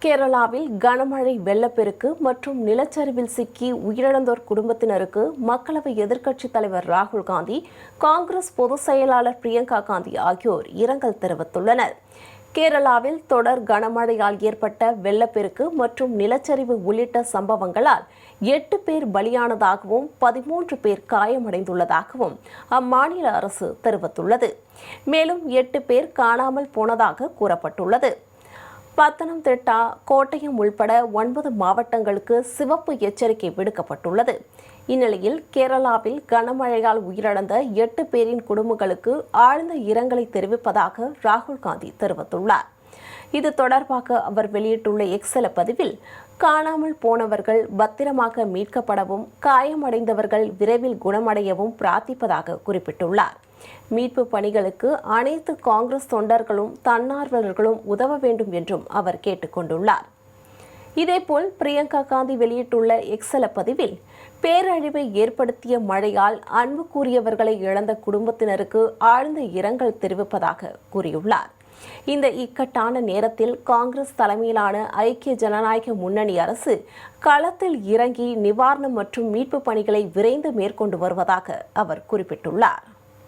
கேரளாவில் கனமழை வெள்ளப்பெருக்கு மற்றும் நிலச்சரிவில் சிக்கி உயிரிழந்தோர் குடும்பத்தினருக்கு மக்களவை எதிர்க்கட்சித் தலைவர் ராகுல் காந்தி, காங்கிரஸ் பொதுச் செயலாளர் பிரியங்கா காந்தி ஆகியோர் இரங்கல் தெரிவித்துள்ளனர். கேரளாவில் தொடர் கனமழையால் ஏற்பட்ட வெள்ளப்பெருக்கு மற்றும் நிலச்சரிவு உள்ளிட்ட சம்பவங்களால் 8 பேர் பலியானதாகவும் 13 பேர் காயமடைந்துள்ளதாகவும் அம்மாநில அரசு தெரிவித்துள்ளது. மேலும் 8 பேர் காணாமல் போனதாக கூறப்பட்டுள்ளது. பத்தனம்திட்டா, கோட்டயம் உள்பட 9 மாவட்டங்களுக்கு சிவப்பு எச்சரிக்கை விடுக்கப்பட்டுள்ளது. இந்நிலையில் கேரளாவில் கனமழையால் உயிரிழந்த 8 பேரின் குடும்பங்களுக்கு ஆழ்ந்த இரங்கலை தெரிவிப்பதாக ராகுல் காந்தி தெரிவித்துள்ளார். இது தொடர்பாக அவர் வெளியிட்டுள்ள எக்ஸல பதிவில், காணாமல் போனவர்கள் பத்திரமாக மீட்கப்படவும், காயமடைந்தவர்கள் விரைவில் குணமடையவும் பிரார்த்திப்பதாக குறிப்பிட்டுள்ளார். மீட்பு பணிகளுக்கு அனைத்து காங்கிரஸ் தொண்டர்களும் தன்னார்வலர்களும் உதவ வேண்டும் என்றும் அவர் கேட்டுக் கொண்டுள்ளார். இதேபோல் பிரியங்கா காந்தி வெளியிட்டுள்ள எக்ஸல பதிவில், பேரழிவை ஏற்படுத்திய மழையால் அன்புக்குரியவர்களை இழந்த குடும்பத்தினருக்கு ஆழ்ந்த இரங்கல் தெரிவிப்பதாக கூறியுள்ளார். இந்த இக்கட்டான நேரத்தில் காங்கிரஸ் தலைமையிலான ஐக்கிய ஜனநாயக முன்னணி அரசு களத்தில் இறங்கி நிவாரணம் மற்றும் மீட்பு பணிகளை விரைந்து மேற்கொண்டு வருவதாக அவர் குறிப்பிட்டுள்ளார்.